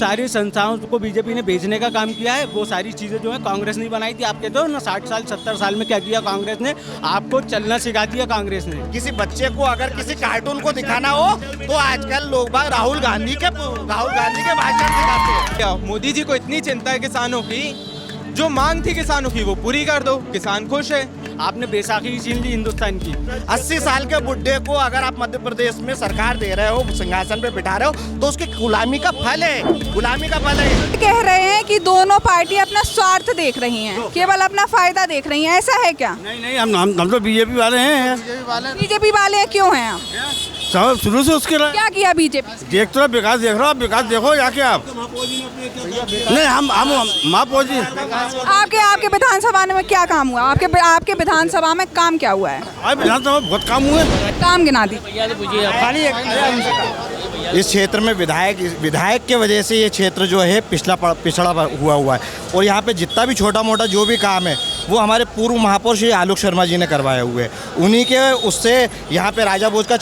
सारी संस्थाओं को बीजेपी ने बेचने का काम किया है। वो सारी चीज़ें जो है कांग्रेस ने बनाई थी। आप कहते हो ना 60 साल 70 साल में क्या किया कांग्रेस ने, आपको चलना सिखा दिया कांग्रेस ने। किसी बच्चे को अगर किसी कार्टून को दिखाना हो तो आजकल लोग बाग राहुल गांधी के भाषण दिखाते हैं। मोदी जी को इतनी चिंता है किसानों की, जो मांग थी किसानों की वो पूरी कर दो, किसान खुश है। आपने बैसाखी छीन ली हिंदुस्तान की। 80 साल के बुढ़े को अगर आप मध्य प्रदेश में सरकार दे रहे हो, सिंहासन पे बिठा रहे हो, तो उसकी गुलामी का फल है, गुलामी का फल है। कह रहे हैं कि दोनों पार्टी अपना स्वार्थ देख रही हैं, केवल अपना फायदा देख रही हैं, ऐसा है क्या? नहीं, हम तो बीजेपी वाले हैं। बीजेपी वाले क्यों हैं आप? शुरू से उसके क्या किया बीजेपी? देख तो विकास देख रहे हो, विकास देखो जाके आप। नहीं, हम महापौजी। आपके विधानसभा में क्या काम हुआ? आपके विधानसभा में काम क्या हुआ है? विधानसभा बहुत काम हुए। काम गिना दी। इस क्षेत्र में विधायक के वजह से ये क्षेत्र जो है पिछड़ा हुआ है। और यहाँ पे जितना भी छोटा मोटा जो भी काम है वो हमारे पूर्व महापौर श्री आलोक शर्मा जी ने करवाए हुए हैं। उन्हीं के उससे यहाँ पे राजा भोज का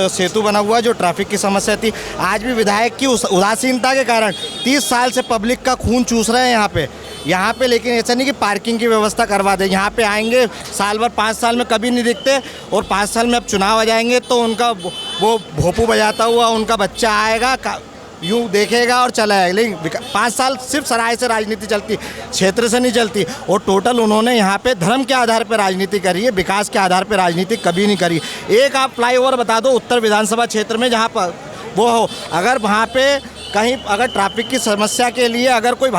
सेतु बना हुआ है, जो ट्रैफिक की समस्या थी। आज भी विधायक की उदासीनता के कारण 30 साल से पब्लिक का खून चूस रहे हैं यहाँ पे। लेकिन ऐसा नहीं कि पार्किंग की व्यवस्था करवा दें। यहाँ पे आएंगे साल भर, 5 साल में कभी नहीं दिखते, और 5 साल में अब चुनाव आ जाएंगे तो उनका वो भोपू बजाता हुआ उनका बच्चा आएगा, यूँ देखेगा और चला जाएगा। लेकिन 5 साल सिर्फ सराय से राजनीति चलती, क्षेत्र से नहीं चलती। और टोटल उन्होंने यहाँ पे धर्म के आधार पर राजनीति करी है, विकास के आधार पर राजनीति कभी नहीं करी। एक आप फ्लाईओवर बता दो उत्तर विधानसभा क्षेत्र में जहाँ पर वो हो, अगर वहाँ पे कहीं अगर ट्रैफिक की समस्या के लिए अगर कोई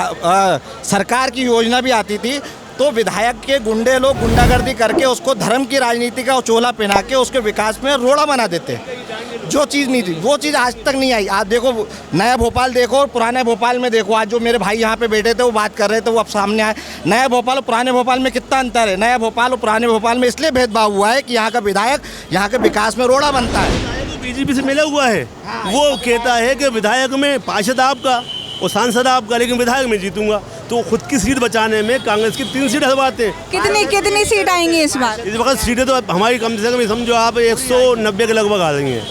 सरकार की योजना भी आती थी तो विधायक के गुंडे लोग गुंडागर्दी करके उसको धर्म की राजनीति का चोला पहना के उसके विकास में रोड़ा बना देते। जो चीज़ नहीं थी वो चीज़ आज तक नहीं आई। आप देखो नया भोपाल देखो और पुराने भोपाल में देखो। आज जो मेरे भाई यहाँ पे बैठे थे वो बात कर रहे थे, वो अब सामने आए। नया भोपाल और पुराने भोपाल में कितना अंतर है? नया भोपाल और पुराने भोपाल में इसलिए भेदभाव हुआ है कि यहाँ का विधायक यहाँ के विकास में रोड़ा बनता है। बीजेपी से मिला हुआ है, वो कहता है कि विधायक में पार्षद आपका और सांसद आपका, लेकिन विधायक में जीतूंगा। तो खुद की सीट बचाने में कांग्रेस की 3 सीट हरवाते हैं। कितनी सीट आएंगी इस बार? इस वक्त सीटें तो हमारी कम से कम समझो आप 190 के लगभग आ रही हैं।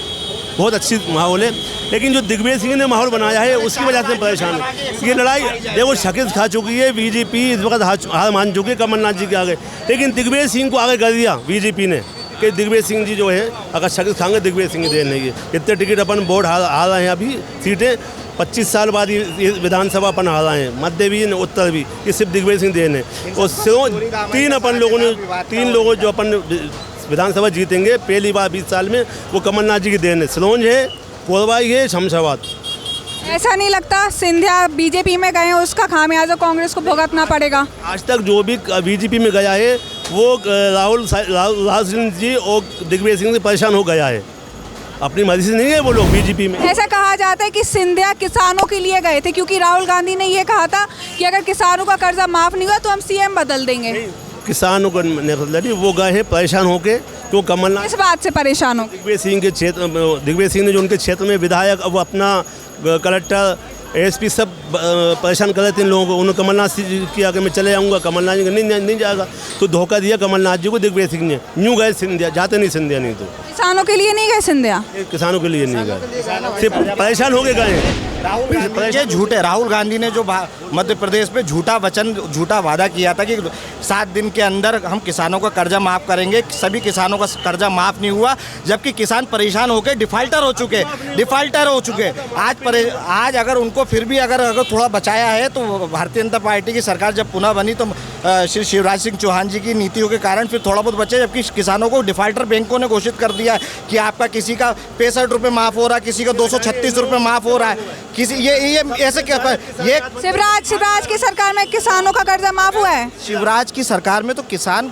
बहुत अच्छी माहौल है, लेकिन जो दिग्विजय सिंह ने माहौल बनाया है उसकी वजह से परेशान है। ये लड़ाई देखो शकील खा चुकी है, बीजेपी इस वक्त हार मान चुकी है कमलनाथ जी के आगे। लेकिन दिग्विजय सिंह को आगे कर दिया बीजेपी ने कि दिग्विजय सिंह जी जो है, अगर शकील खाएंगे दिग्विजय सिंह देन है। इतने टिकट अपन बोर्ड हार रहे हैं, अभी सीटें 25 साल बाद ये विधानसभा अपन हारा है, मध्य भी उत्तर भी, ये सिर्फ दिग्विजय सिंह देन है। और 3 लोगों जो अपन विधानसभा जीतेंगे पहली बार 20 साल में, वो कमलनाथ जी की देन है। सिलोंज है, कोरबाई है, शमशाबाद। ऐसा नहीं लगता सिंधिया बीजेपी में गए हैं, उसका खामियाजा कांग्रेस को भुगतना पड़ेगा? आज तक जो भी बीजेपी में गया है वो राहुल सिंह जी और दिग्विजय सिंह से परेशान हो गया है, अपनी मर्जी से नहीं है वो लोग बीजेपी में। ऐसा कहा जाता है कि सिंधिया किसानों के लिए गए थे, क्योंकि राहुल गांधी ने ये कहा था कि अगर किसानों का कर्जा माफ नहीं हुआ तो हम सीएम बदल देंगे। किसानों को लड़ी, वो गए हैं परेशान होके। तो कमलनाथ इस बात से परेशान हो? दिग्विजय सिंह ने जो उनके क्षेत्र में विधायक, अब अपना कलेक्टर एसपी सब परेशान कर रहे थे इन लोगों को। उन्होंने कमलनाथ जी की आगे मैं चले जाऊँगा, कमलनाथ जी नहीं जाएगा, तो धोखा दिया कमलनाथ जी को दिग्विजय सिंह ने। न्यू गए सिंधिया, जाते नहीं सिंधिया। नहीं तो किसानों के लिए नहीं गए सिंधिया? किसानों के लिए नहीं गए, सिर्फ परेशान हो गए। ये झूठे राहुल गांधी ने जो मध्य प्रदेश में झूठा वादा किया था कि 7 दिन के अंदर हम किसानों का कर्जा माफ़ करेंगे, सभी किसानों का कर्जा माफ़ नहीं हुआ, जबकि किसान परेशान होकर डिफाल्टर हो चुके। आज अगर उनको फिर भी अगर थोड़ा बचाया है तो भारतीय जनता पार्टी की सरकार जब पुनः बनी तो श्री शिवराज सिंह चौहान जी की नीतियों के कारण फिर थोड़ा बहुत बचे, जबकि किसानों को डिफाल्टर बैंकों ने घोषित कर दिया कि आपका किसी का 65 रुपये माफ़ हो रहा है, किसी का 236 रुपये माफ़ हो रहा है। किसी ये ऐसे क्या ये शिवराज की सरकार में किसानों का कर्जा माफ हुआ है? शिवराज की सरकार में तो किसान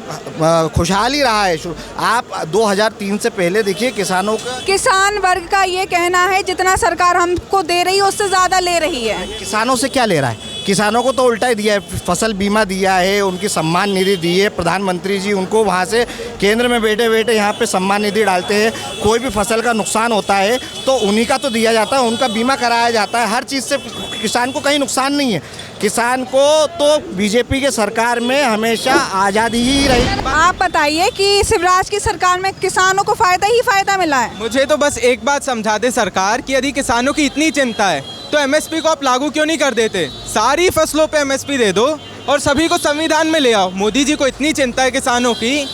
खुशहाल ही रहा है। आप 2003 से पहले देखिए किसान वर्ग का ये कहना है जितना सरकार हमको दे रही है उससे ज्यादा ले रही है। किसानों से क्या ले रहा है? किसानों को तो उल्टा ही दिया है, फसल बीमा दिया है, उनकी सम्मान निधि दी है। प्रधानमंत्री जी उनको वहाँ से केंद्र में बैठे बैठे यहाँ पे सम्मान निधि डालते हैं। कोई भी फसल का नुकसान होता है तो उन्हीं का तो दिया जाता है, उनका बीमा कराया जाता है। हर चीज़ से किसान को कहीं नुकसान नहीं है। किसान को तो बीजेपी के सरकार में हमेशा आज़ादी ही रही। आप बताइए कि शिवराज की सरकार में किसानों को फ़ायदा ही फ़ायदा मिला है? मुझे तो बस एक बात समझा दे सरकार कि यदि किसानों की इतनी चिंता है तो एमएसपी को आप लागू क्यों नहीं कर देते? सारी फसलों पे एमएसपी दे दो और सभी को संविधान में ले आओ। मोदी जी को इतनी चिंता है किसानों की,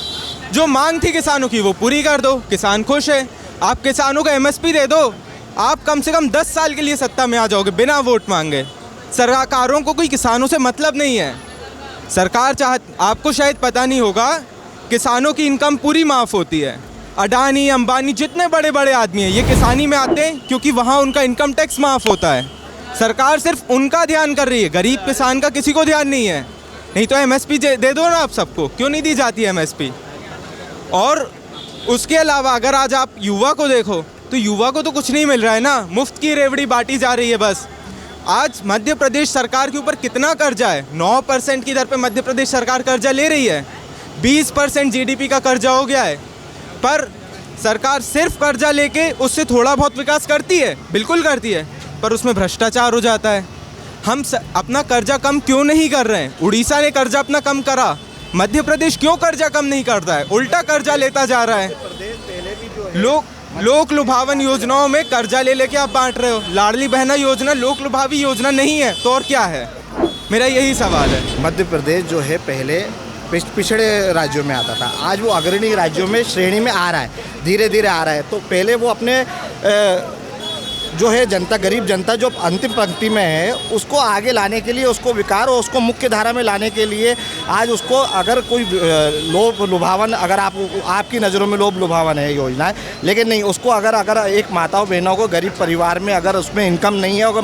जो मांग थी किसानों की वो पूरी कर दो, किसान खुश है। आप किसानों को एमएसपी दे दो, आप कम से कम 10 साल के लिए सत्ता में आ जाओगे बिना वोट मांगे। सरकारों को कोई किसानों से मतलब नहीं है। सरकार आपको शायद पता नहीं होगा, किसानों की इनकम पूरी माफ़ होती है। अडानी, अंबानी, जितने बड़े बड़े आदमी हैं ये किसानी में आते हैं क्योंकि वहाँ उनका इनकम टैक्स माफ़ होता है। सरकार सिर्फ उनका ध्यान कर रही है, गरीब किसान का किसी को ध्यान नहीं है। नहीं तो एमएसपी दे दो ना आप सबको, क्यों नहीं दी जाती है एमएसपी? और उसके अलावा अगर आज आप युवा को देखो तो युवा को तो कुछ नहीं मिल रहा है ना, मुफ्त की रेवड़ी बांटी जा रही है बस। आज मध्य प्रदेश सरकार के ऊपर कितना कर्जा है? 9% की दर पे मध्य प्रदेश सरकार कर्जा ले रही है। 20% जीडीपी का कर्जा हो गया है, पर सरकार सिर्फ कर्जा लेके उससे थोड़ा बहुत विकास करती है, बिल्कुल करती है, पर उसमें भ्रष्टाचार हो जाता है। हम अपना कर्जा कम क्यों नहीं कर रहे हैं? उड़ीसा ने कर्जा अपना कम करा, मध्य प्रदेश क्यों कर्जा कम नहीं करता है? उल्टा कर्जा लेता जा रहा है। लोक लुभावन योजनाओं में कर्जा ले लेके आप बांट रहे हो। लाडली बहना योजना लोक लुभावी योजना नहीं है तो और क्या है? मेरा यही सवाल है। मध्य प्रदेश जो है पहले पिछड़े राज्यों में आता था, आज वो अग्रणी राज्यों में श्रेणी में आ रहा है, धीरे धीरे आ रहा है। तो पहले वो अपने जो है जनता, गरीब जनता जो अंतिम पंक्ति में है, उसको आगे लाने के लिए, उसको विकार और उसको मुख्य धारा में लाने के लिए आज उसको अगर कोई लोभ लुभावन, अगर आपकी नज़रों में लोभ लुभावन है योजना है, लेकिन नहीं, उसको अगर एक माताओं बहनों को, गरीब परिवार में अगर उसमें इनकम नहीं है, अगर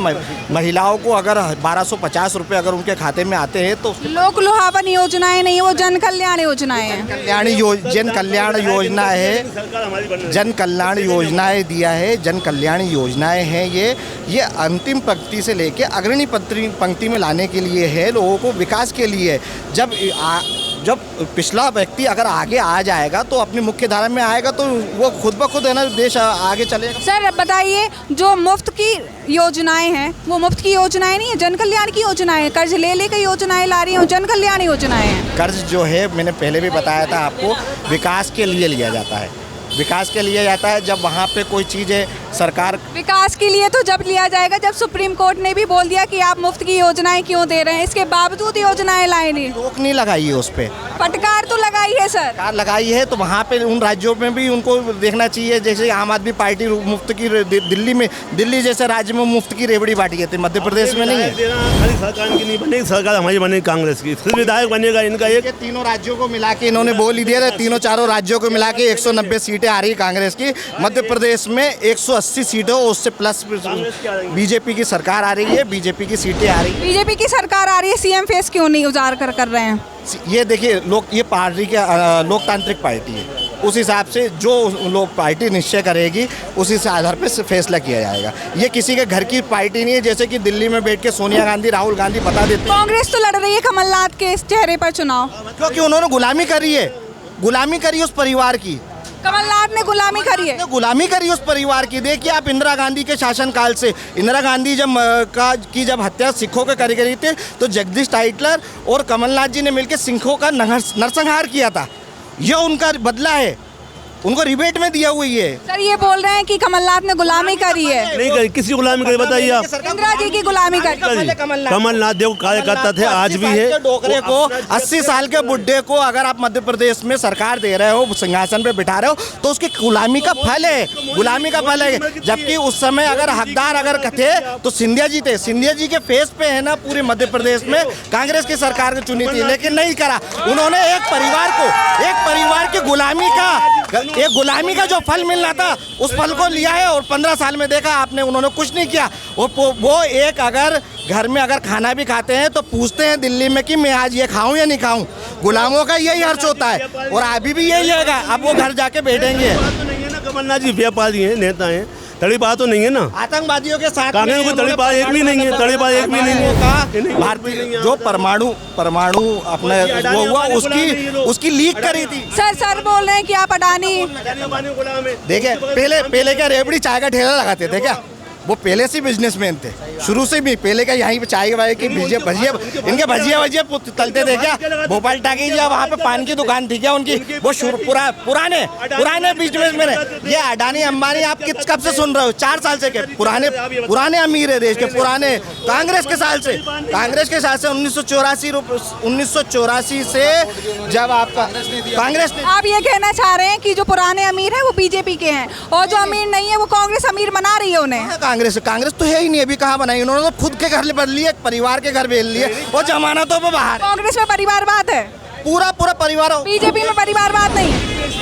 महिलाओं को अगर 1250 रुपये अगर उनके खाते में आते हैं तो लोक लुभावन योजनाएं नहीं है, वो जन कल्याण योजनाएं हैं। जन कल्याण योजना है, जन कल्याण योजनाएं दिया है, जन कल्याण योजनाएं हैं। ये अंतिम पंक्ति से लेके अग्रणी पंक्ति में लाने के लिए है, लोगों को विकास के लिए। जब पिछला व्यक्ति अगर आगे आ जाएगा तो अपनी मुख्य धारा में आएगा तो वो खुद ब खुद है ना, देश आगे चलेगा। सर बताइए, जो मुफ्त की योजनाएं हैं वो मुफ्त की योजनाएं नहीं है, जन कल्याण की योजनाएं हैं। कर्ज ले लेकर योजनाएं ला रही हैं, जन कल्याण योजनाएं हैं। कर्ज जो है, मैंने पहले भी बताया था आपको, विकास के लिए लिया जाता है, विकास के लिए जाता है। जब वहाँ पे कोई चीज़ है, सरकार विकास के लिए तो जब लिया जाएगा जब सुप्रीम कोर्ट ने भी बोल दिया कि आप मुफ्त की योजनाएं क्यों दे रहे हैं, इसके बावजूद योजनाएं लाए नहीं। रोक नहीं लगाई है उस पर, फटकार तो लगाई है सर, फटकार लगाई है। तो वहाँ पे उन राज्यों में भी उनको देखना चाहिए। जैसे आम आदमी पार्टी मुफ्त की दिल्ली जैसे राज्य में मुफ्त की रेवड़ी बांटी है, मध्य प्रदेश में नहीं है। खाली सरकार की नहीं बनेगी, सरकार हमारी बनेगी कांग्रेस की, फिर विधायक बनेगा इनका। एक तीनों राज्यों को मिला के इन्होंने बोल ही दिया, तीनों चारों राज्यों को मिला के 190 सीटें आ रही कांग्रेस की। मध्य प्रदेश में 180 सीटें, उससे प्लस बीजेपी की सरकार आ रही है, बीजेपी की सीटें आ रही है। बीजेपी की सरकार आ रही है, सीएम फेस क्यों नहीं उजागर कर रहे हैं? ये देखिए, ये पार्टी के लोकतांत्रिक पार्टी है, उस हिसाब से जो लोग पार्टी निश्चय करेगी उसी से आधार पर फैसला किया जाएगा। ये किसी के घर की पार्टी नहीं है, जैसे कि दिल्ली में बैठ के सोनिया गांधी, राहुल गांधी बता देते हैं। कांग्रेस तो लड़ रही है कमलनाथ के चेहरे पर चुनाव, क्योंकि उन्होंने गुलामी करी है, गुलामी करी उस परिवार की। कमलनाथ ने गुलामी करी है, गुलामी करी उस परिवार की। देखिए आप, इंदिरा गांधी के शासनकाल से, इंदिरा गांधी जब हत्या सिखों के करी गई थी तो जगदीश टाइटलर और कमलनाथ जी ने मिलकर सिखों का नरसंहार किया था। यह उनका बदला है, उनको रिबेट में दिया हुई है। सर ये बोल रहे हैं कि कमलनाथ ने गुलामी करी है। नहीं करी, किसी गुलामी करी बताइए आप? इंदिरा जी की गुलामी करी। कमलनाथ देखो कार्यकर्ता थे, आज भी है। डोकरे को, 80 साल के बुढ़े को अगर आप मध्य प्रदेश में सरकार दे रहे हो, सिंहासन पे बिठा रहे हो, तो उसकी गुलामी का फल है, गुलामी का फल है। जबकि उस समय अगर हकदार अगर थे तो सिंधिया जी थे, सिंधिया जी के फेस पे है ना पूरे मध्य प्रदेश में कांग्रेस की सरकार चुनी थी, लेकिन नहीं करा। उन्होंने एक परिवार की गुलामी का जो फल मिलना था उस फल को लिया है, और 15 साल में देखा आपने, उन्होंने कुछ नहीं किया। वो एक अगर घर में अगर खाना भी खाते हैं तो पूछते हैं दिल्ली में कि मैं आज ये खाऊं या नहीं खाऊं। गुलामों का यही हर्ष होता है, और अभी भी यही रहेगा। अब वो घर जाके बैठेंगे। कमलनाथ जी व्यापारी हैं, नेता हैं, तड़ीपार तो नहीं है ना आतंकवादियों के साथ। कांग्रेस को तड़ीपार एक भी नहीं है, तड़ीपार एक भी नहीं है। भारतीय जो परमाणु अपने वो हुआ, उसकी लीक करी थी। सर बोल रहे हैं कि आप अडानी। देखिए, पहले क्या रेवड़ी चाय का ठेला लगाते थे क्या? वो पहले से बिजनेसमैन थे, शुरू से भी पहले का यहीं पे चाय वाय की भजिया इनके भजिया तलते थे क्या भोपाल टाकी या वहाँ पे पान की दुकान थी क्या उनकी, वो पुराने बिजनेसमैन है। ये अडानी अंबानी आप कब से सुन रहे हो, 4 साल से, के पुराने अमीर है देश के, पुराने कांग्रेस के साल से 1984 से जब आपका कांग्रेस ने। आप ये कहना चाह रहे हैं कि जो पुराने अमीर हैं वो बीजेपी के हैं और जो अमीर नहीं है वो कांग्रेस अमीर बना रही है उन्हें। कांग्रेस तो है ही नहीं, अभी कहाँ बनाई उन्होंने, तो खुद के घर बदल लिए, परिवार के घर भेज लिए, वो जमानतों पे बाहर। कांग्रेस में परिवारवाद है, पूरा परिवार, बीजेपी में परिवारवाद नहीं,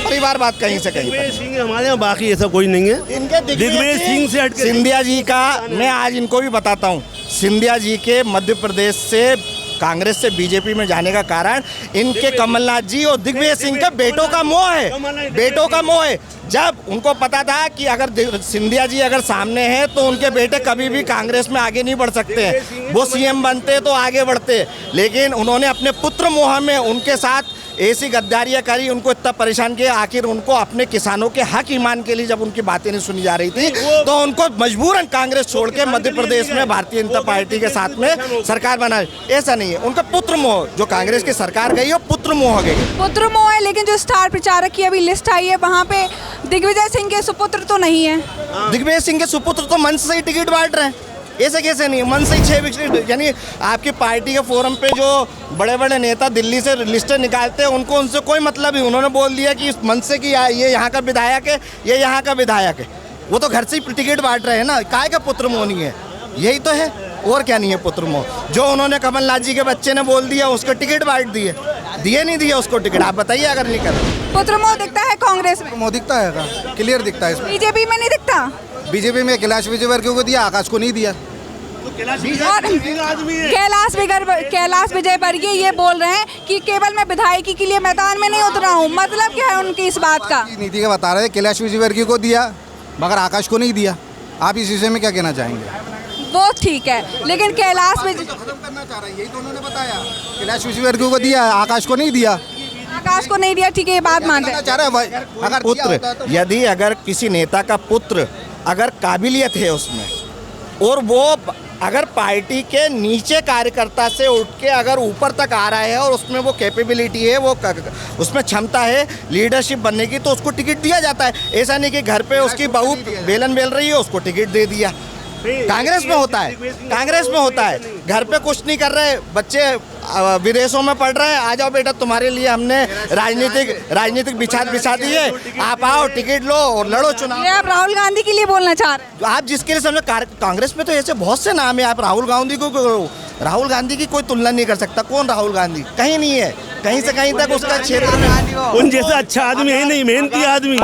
परिवारवाद कहीं से कहीं। दिग्विजय सिंह हमारे यहाँ, बाकी ऐसा कोई नहीं है। इनके दिग्विजय सिंह से हटके सिंधिया जी का मैं आज इनको भी बताता हूँ, सिंधिया जी के मध्य प्रदेश से कांग्रेस से बीजेपी में जाने का कारण इनके कमलनाथ जी और दिग्विजय सिंह के बेटों का मोह है। जब उनको पता था कि अगर सिंधिया जी अगर सामने हैं तो उनके बेटे कभी भी कांग्रेस में आगे नहीं बढ़ सकते, वो सीएम बनते तो आगे बढ़ते, लेकिन उन्होंने अपने पुत्र मोह में उनके साथ ऐसी गद्दारियाँ करी, उनको इतना परेशान किया, आखिर उनको अपने किसानों के हक ईमान के लिए जब उनकी बातें नहीं सुनी जा रही थी तो उनको मजबूरन कांग्रेस छोड़ के मध्य प्रदेश में भारतीय जनता पार्टी के साथ में सरकार बनाई। ऐसा नहीं है, उनका पुत्र मोह, जो कांग्रेस की सरकार गई वो पुत्र मोह गई, पुत्र मोह है। लेकिन जो स्टार प्रचारक की अभी लिस्ट आई है वहाँ पे दिग्विजय सिंह के सुपुत्र तो नहीं है। दिग्विजय सिंह के सुपुत्र तो मंच से ही टिकट बांट रहे हैं, ऐसे कैसे नहीं, मन से ही 6 विकेट, यानी आपकी पार्टी के फोरम पे जो बड़े बड़े नेता दिल्ली से लिस्टें निकालते हैं उनको उनसे कोई मतलब ही, उन्होंने बोल दिया कि मन से कि ये यहाँ का विधायक है, ये यहाँ का विधायक है, वो तो घर से ही टिकट बांट रहे हैं ना। काय का पुत्र मोह नहीं है, यही तो है, और क्या नहीं है पुत्र मोह। जो उन्होंने कमलनाथ जी के बच्चे ने बोल दिया उसको टिकट बांट दिए नहीं दिए उसको टिकट, आप बताइए अगर नहीं कर। पुत्र मोह दिखता है कांग्रेस में, मोह दिखता है, क्लियर दिखता है। बीजेपी में नहीं दिखता। बीजेपी में कैलाश विजयवर्गीय को दिया, आकाश को नहीं दिया। और कैलाश विजयवर्गीय ये बोल रहे हैं कि केवल मैं विधायकी के लिए मैदान में नहीं उतरा हूँ, मतलब क्या है उनकी इस बात का? नीति का बता रहे हैं, कैलाश विजयवर्गीय को दिया मगर आकाश को नहीं दिया। आप इस विषय में क्या कहना चाहेंगे? वो ठीक है, लेकिन कैलाश विजय खत्म करना चाह रहे हैं, यही तो उन्होंने बताया, कैलाश विजयवर्गीय को दिया, आकाश को नहीं दिया। आकाश को नहीं दिया, ठीक है, ये बात मान रहे हैं। चाह रहे हैं अगर पुत्र, यदि अगर किसी नेता का पुत्र अगर काबिलियत है उसमें, और वो अगर पार्टी के नीचे कार्यकर्ता से उठ के अगर ऊपर तक आ रहा है और उसमें वो कैपेबिलिटी है, वो उसमें क्षमता है लीडरशिप बनने की, तो उसको टिकट दिया जाता है। ऐसा नहीं कि घर पे उसकी बहू बेलन बेल रही है उसको टिकट दे दिया। कांग्रेस में होता है, घर पे कुछ नहीं कर रहे, बच्चे विदेशों में पढ़ रहे हैं, आ जाओ बेटा तुम्हारे लिए हमने राजनीतिक बिछा दी है, आप आओ टिकट लो और लड़ो चुनाव। ये आप राहुल गांधी के लिए बोलना चाह रहे हैं? आप जिसके लिए समझो, कांग्रेस में तो ऐसे बहुत से नाम है, आप राहुल गांधी की कोई तुलना नहीं कर सकता। कौन राहुल गांधी? कहीं नहीं है, कहीं से कहीं तक उसका क्षेत्र में उन जैसा अच्छा आदमी है नहीं, मेहनती आदमी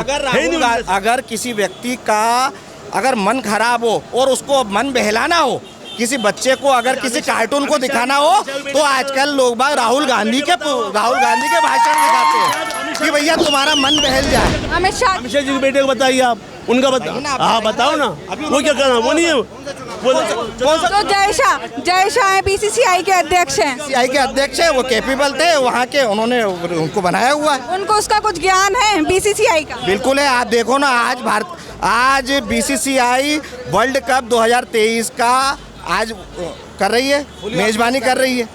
अगर किसी व्यक्ति का अगर मन खराब हो और उसको मन बहलाना हो, किसी बच्चे को अगर किसी कार्टून को दिखाना हो, तो आजकल लोग बाग राहुल गांधी के भाषण दिखाते हैं कि भैया तुम्हारा मन बहल जाए। अमित शाह जी के बेटे को बताइए, आप उनका बताओ ना, वो क्या करना, वो नहीं है तो जय शाह है, बीसीसीआई के अध्यक्ष हैं। वो कैपेबल थे वहाँ के, उन्होंने उनको बनाया हुआ है, उनको उसका कुछ ज्ञान है बीसीसीआई का। बिल्कुल है। आप देखो ना, आज बीसीसीआई वर्ल्ड कप 2023 का आज कर रही है, मेजबानी कर रही है,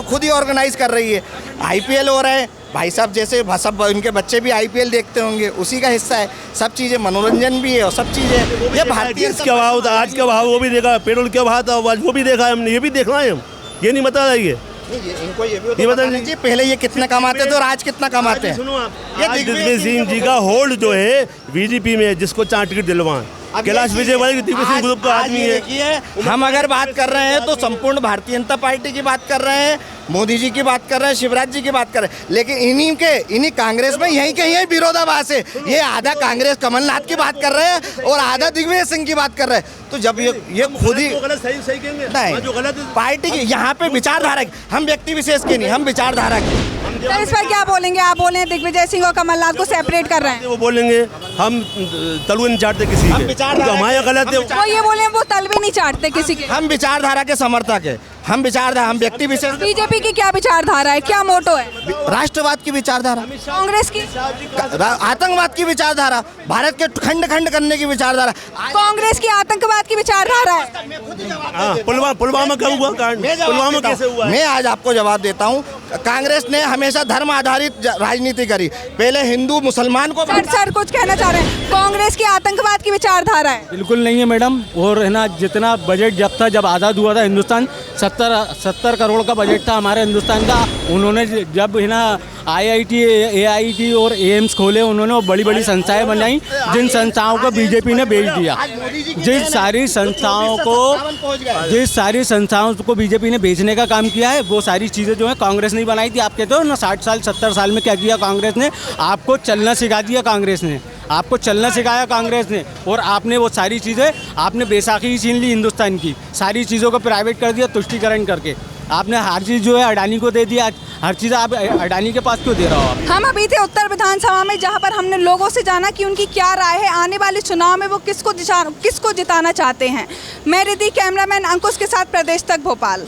खुद ही ऑर्गेनाइज कर रही है। आईपीएल हो रहा है, भाई साहब जैसे सब इनके बच्चे भी आईपीएल देखते होंगे, उसी का हिस्सा है। सब चीज़ें, मनोरंजन भी है और सब चीज़ें। ये भारतीय क्या भाव था, आज का भाव वो भी देखा, पेट्रोल क्या भाव था आज वो भी देखा है हमने, ये भी देखना है हम, ये नहीं बता रही है। इनको ये बता दीजिए पहले ये कितना कमाते थे और आज कितना कमाते हैं। सुनो आप, ये दिग्विजय सिंह जी का होल्ड जो है बीजेपी में, जिसको 4 टिकट दिलवाएं, कैलाश विजयवर्गीय दिग्विजय सिंह ग्रुप का आदमी है। देखिए, हम अगर बात कर रहे हैं तो संपूर्ण भारतीय जनता पार्टी की बात कर रहे हैं, मोदी जी की बात कर रहे हैं, शिवराज जी की बात कर रहे हैं, लेकिन इन्हीं कांग्रेस में यहीं के यहीं विरोधाभास है। ये आधा कांग्रेस कमलनाथ की बात कर रहे हैं और आधा दिग्विजय सिंह की बात कर रहे हैं। तो जब ये खुद ही नहीं, पार्टी की यहाँ पे विचारधारा, हम व्यक्ति विशेष के नहीं, हम विचारधारा के। तो इस पर क्या बोलेंगे आप? बोले दिग्विजय सिंह और कमलनाथ को सेपरेट कर रहे हैं। वो बोलेंगे हम तलवे नहीं चाटते किसी के, तो हमारा गलत है। वो ये बोले वो तलवे नहीं चाटते किसी के। हम विचारधारा के समर्थक है, हम विचारधारा, हम व्यक्ति विशेष, बीजेपी की क्या विचारधारा है, क्या मोटो है? राष्ट्रवाद की विचारधारा, कांग्रेस की? आतंकवाद की विचारधारा, भारत के खंड खंड करने की विचारधारा। कांग्रेस की आतंकवाद की विचारधारा है। हाँ, पुलवामा कब हुआ कांड, पुलवामा कैसे हुआ है? मैं आज आपको जवाब देता हूँ। कांग्रेस ने हमेशा धर्म आधारित राजनीति करी, पहले हिंदू मुसलमान को। सर कुछ कहना चाह रहे हैं, कांग्रेस की आतंकवाद की विचारधारा है? बिल्कुल नहीं है मैडम। और है ना, जितना बजट जब आज़ाद हुआ था हिंदुस्तान, 70 करोड़ का बजट था हमारे हिंदुस्तान का। उन्होंने जब है ना IIT, AIT और एम्स खोले, उन्होंने वो बड़ी बड़ी संस्थाएं बनाई, जिन संस्थाओं को बीजेपी ने बेच दिया। जिस सारी संस्थाओं को बीजेपी ने बेचने का काम किया है, वो सारी चीज़ें जो है कांग्रेस नहीं बनाई थी। आप कहते हो ना 60 साल 70 साल में क्या किया कांग्रेस ने, आपको चलना सिखा दिया कांग्रेस ने, आपको चलना सिखाया कांग्रेस ने। और आपने वो सारी चीज़ें, आपने बैसाखी ही छीन ली हिंदुस्तान की, सारी चीज़ों को प्राइवेट कर दिया तुष्टिकरण करके। आपने हर चीज़ जो है अडानी को दे दिया, हर चीज़ आप अडानी के पास क्यों दे रहा हो आप? हम अभी थे उत्तर विधानसभा में, जहां पर हमने लोगों से जाना कि उनकी क्या राय है, आने वाले चुनाव में वो किसको जिताना चाहते हैं। मैं रिद्धि, कैमरामैन अंकुश के साथ प्रदेश तक भोपाल।